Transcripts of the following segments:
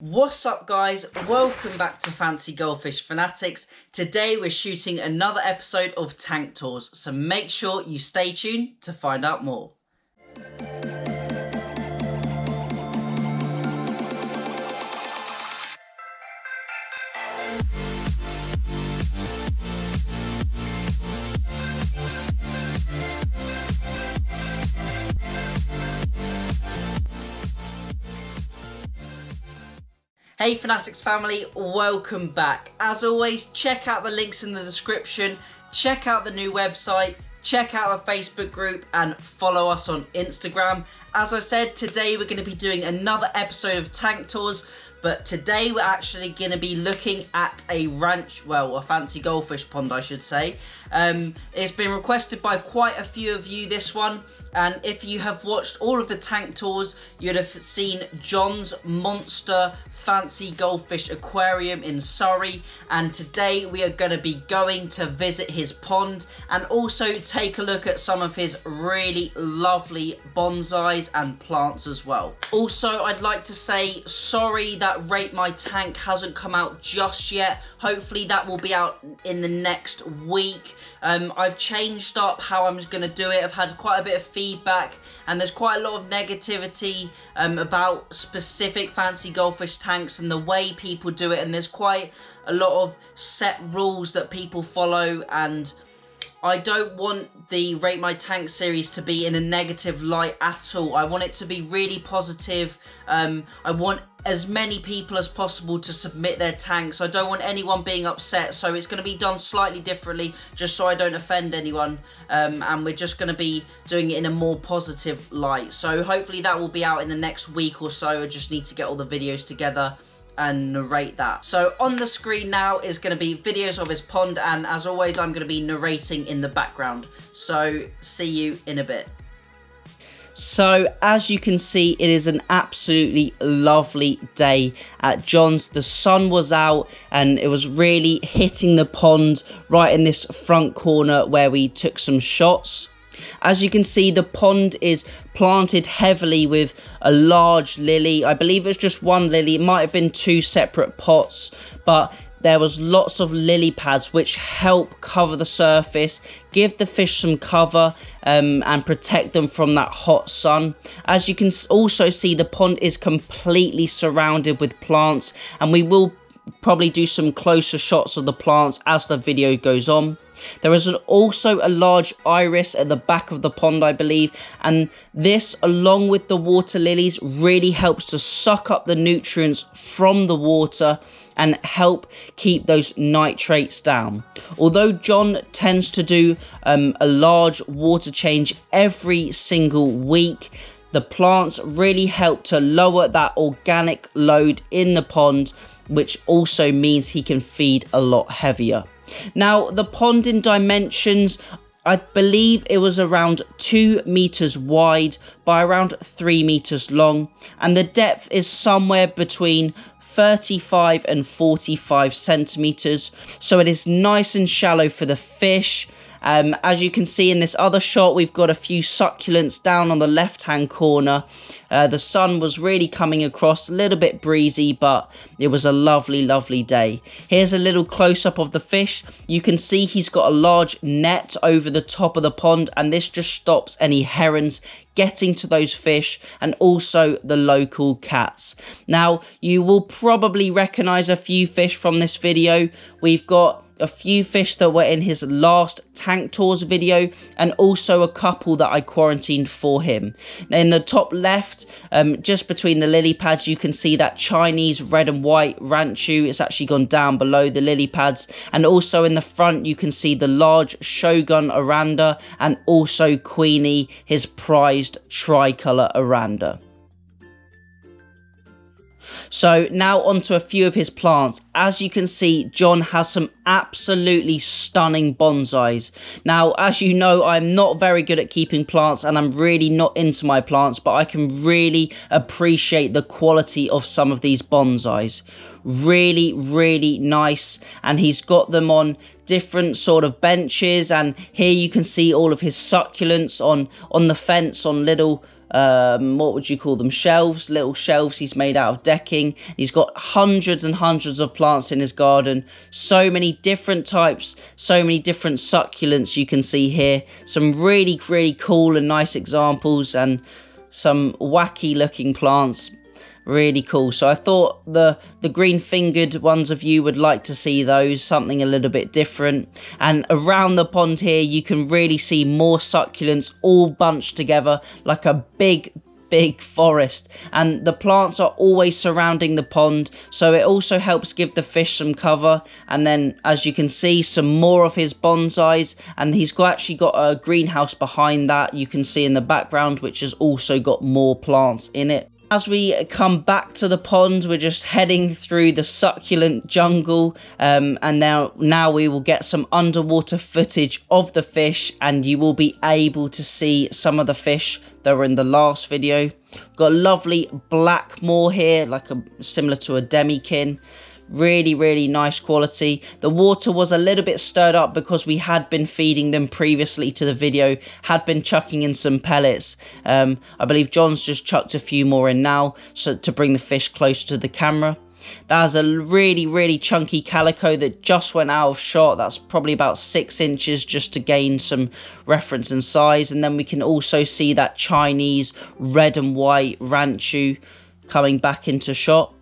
What's up guys, welcome back to Fancy Goldfish Fanatics. Today we're shooting another episode of Tank Tours, so make sure you stay tuned to find out more. Hey Fanatics family, welcome back. As always, check out the links in the description, check out the new website, check out the Facebook group and follow us on Instagram. As I said, today we're going to be doing another episode of Tank Tours, but today we're actually going to be looking at a ranch, well, a fancy goldfish pond I should say. It's been requested by quite a few of you, this one, and if you have watched all of the Tank Tours, you'd have seen John's monster fancy goldfish aquarium in Surrey, and today we are going to be going to visit his pond and also take a look at some of his really lovely bonsais and plants as well. Also, I'd like to say sorry that Rate My Tank hasn't come out just yet. Hopefully that will be out in the next week. I've changed up how I'm going to do it. I've had quite a bit of feedback and there's quite a lot of negativity about specific fancy goldfish tanks and the way people do it, and there's quite a lot of set rules that people follow, and I don't want the Rate My Tank series to be in a negative light at all. I want it to be really positive. I want as many people as possible to submit their tanks. I don't want anyone being upset, so it's going to be done slightly differently just so I don't offend anyone, and we're just going to be doing it in a more positive light. So hopefully that will be out in the next week or so. I just need to get all the videos together and narrate that. So on the screen now is going to be videos of his pond, and as always I'm going to be narrating in the background. So see you in a bit. So as you can see, it is an absolutely lovely day at John's. The sun was out and it was really hitting the pond right in this front corner where we took some shots. As you can see, the pond is planted heavily with a large lily. I believe it was just one lily. It might have been two separate pots, but there was lots of lily pads which help cover the surface, give the fish some cover, and protect them from that hot sun. As you can also see, the pond is completely surrounded with plants, and we will probably do some closer shots of the plants as the video goes on. There is also a large iris at the back of the pond, I believe, and this, along with the water lilies, really helps to suck up the nutrients from the water and help keep those nitrates down. Although John tends to do a large water change every single week, the plants really help to lower that organic load in the pond, which also means he can feed a lot heavier. Now, the pond in dimensions, I believe it was around 2 meters wide by around 3 meters long, and the depth is somewhere between 35 and 45 centimeters, so it is nice and shallow for the fish. As you can see in this other shot, we've got a few succulents down on the left hand corner. The sun was really coming across, a little bit breezy, but it was a lovely day. Here's a little close-up of the fish. You can see he's got a large net over the top of the pond, and this just stops any herons getting to those fish and also the local cats. Now, you will probably recognize a few fish from this video. We've got a few fish that were in his last Tank Tours video, and also a couple that I quarantined for him. Now, in the top left, just between the lily pads, you can see that Chinese red and white ranchu. It's actually gone down below the lily pads, and also in the front you can see the large Shogun Aranda and also Queenie, his prized tricolour Aranda. So now onto a few of his plants. As you can see, John has some absolutely stunning bonsais. Now, as you know, I'm not very good at keeping plants and I'm really not into my plants, but I can really appreciate the quality of some of these bonsais. Really nice, and he's got them on different sort of benches, and here you can see all of his succulents on the fence on little what would you call them, shelves, little shelves he's made out of decking. He's got hundreds and hundreds of plants in his garden, so many different types, so many different succulents you can see here, some really cool and nice examples, and some wacky looking plants. Really cool. So I thought the green fingered ones of you would like to see those, something a little bit different. And around the pond here you can really see more succulents all bunched together like a big forest, and the plants are always surrounding the pond, so it also helps give the fish some cover. And then, as you can see, some more of his bonsais, and he's actually got a greenhouse behind that you can see in the background, which has also got more plants in it. As we come back to the pond, we're just heading through the succulent jungle, and now we will get some underwater footage of the fish, and you will be able to see some of the fish that were in the last video. Got a lovely black moor here, similar to a demikin. Really nice quality. The water was a little bit stirred up because we had been feeding them previously to the video, had been chucking in some pellets. I believe John's just chucked a few more in now, so to bring the fish closer to the camera. That's a really chunky calico that just went out of shot. That's probably about 6 inches, just to gain some reference and size. And then we can also see that Chinese red and white ranchu coming back into shot.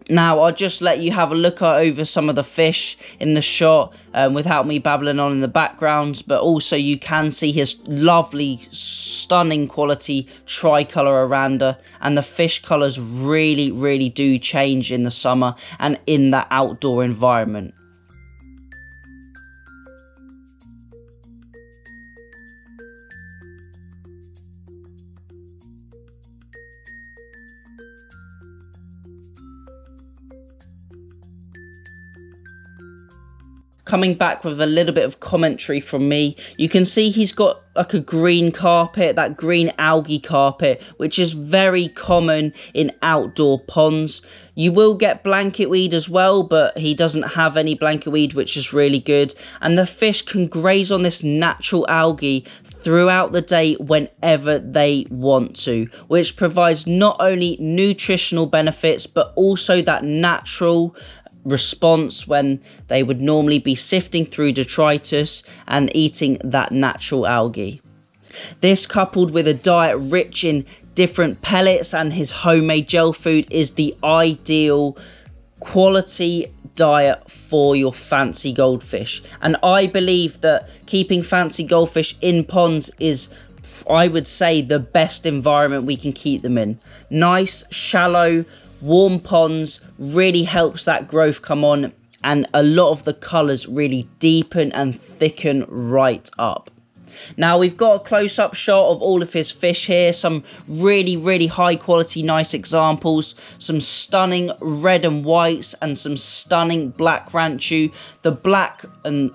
Now, I'll just let you have a look over some of the fish in the shot without me babbling on in the background, but also you can see his lovely, stunning quality tricolour aranda, and the fish colours really do change in the summer and in that outdoor environment. Coming back with a little bit of commentary from me, you can see he's got like a green carpet, that green algae carpet, which is very common in outdoor ponds. You will get blanket weed as well, but he doesn't have any blanket weed, which is really good. And the fish can graze on this natural algae throughout the day whenever they want to, which provides not only nutritional benefits, but also that natural response when they would normally be sifting through detritus and eating that natural algae. This, coupled with a diet rich in different pellets and his homemade gel food, is the ideal quality diet for your fancy goldfish. And I believe that keeping fancy goldfish in ponds is, I would say, the best environment we can keep them in. Nice, shallow, warm ponds really helps that growth come on, and a lot of the colours really deepen and thicken right up. Now we've got a close-up shot of all of his fish here, some really high quality nice examples, some stunning red and whites and some stunning black ranchu. The black,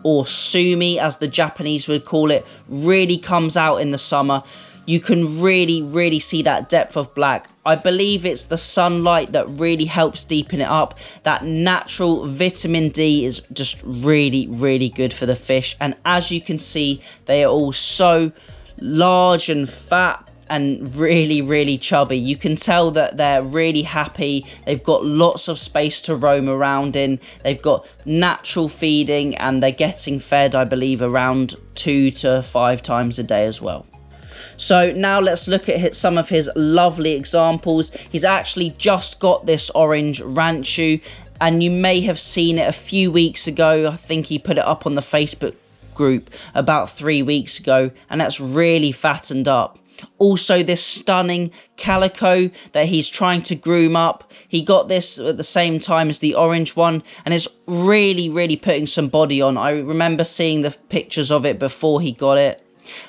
or sumi as the Japanese would call it, really comes out in the summer. You can really see that depth of black. I believe it's the sunlight that really helps deepen it up. That natural vitamin D is just really good for the fish. And as you can see, they are all so large and fat and really chubby. You can tell that they're really happy. They've got lots of space to roam around in. They've got natural feeding, and they're getting fed, I believe, around 2 to 5 times a day as well. So now let's look at some of his lovely examples. He's actually just got this orange ranchu, and you may have seen it a few weeks ago. I think he put it up on the Facebook group about 3 weeks ago, and that's really fattened up. Also, this stunning calico that he's trying to groom up. He got this at the same time as the orange one, and it's really putting some body on. I remember seeing the pictures of it before he got it.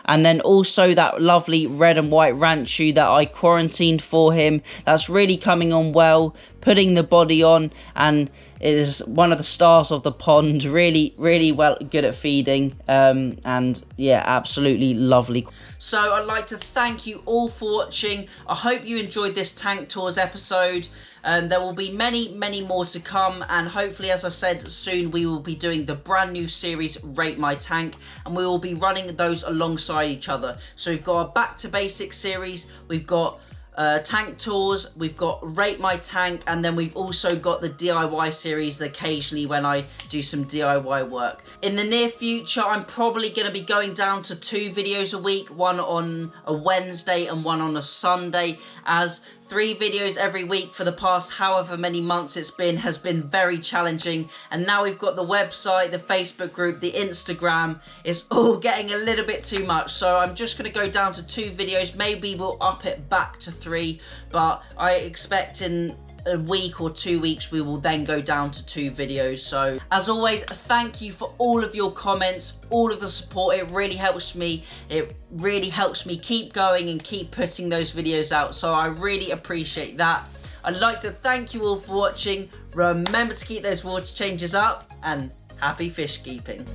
And then also that lovely red and white ranchu that I quarantined for him. That's really coming on well, putting the body on, and it is one of the stars of the pond. Really well, good at feeding, and yeah, absolutely lovely. So I'd like to thank you all for watching. I hope you enjoyed this Tank Tours episode. There will be many more to come, and hopefully, as I said, soon we will be doing the brand new series Rate My Tank, and we will be running those alongside each other. So we've got a back to basics series, we've got tank tours, we've got Rate My Tank, and then we've also got the DIY series occasionally when I do some DIY work. In the near future, I'm probably going to be going down to 2 videos a week, one on a Wednesday and one on a Sunday, as 3 videos every week for the past however many months it's been has been very challenging. And now we've got the website, the Facebook group, the Instagram. It's all getting a little bit too much. So I'm just going to go down to 2 videos. Maybe we'll up it back to 3. But I expect in a week or 2 weeks we will then go down to 2 videos. So as always, thank you for all of your comments, all of the support. It really helps me. It really helps me keep going and keep putting those videos out. So I really appreciate that. I'd like to thank you all for watching. Remember to keep those water changes up, and happy fish keeping.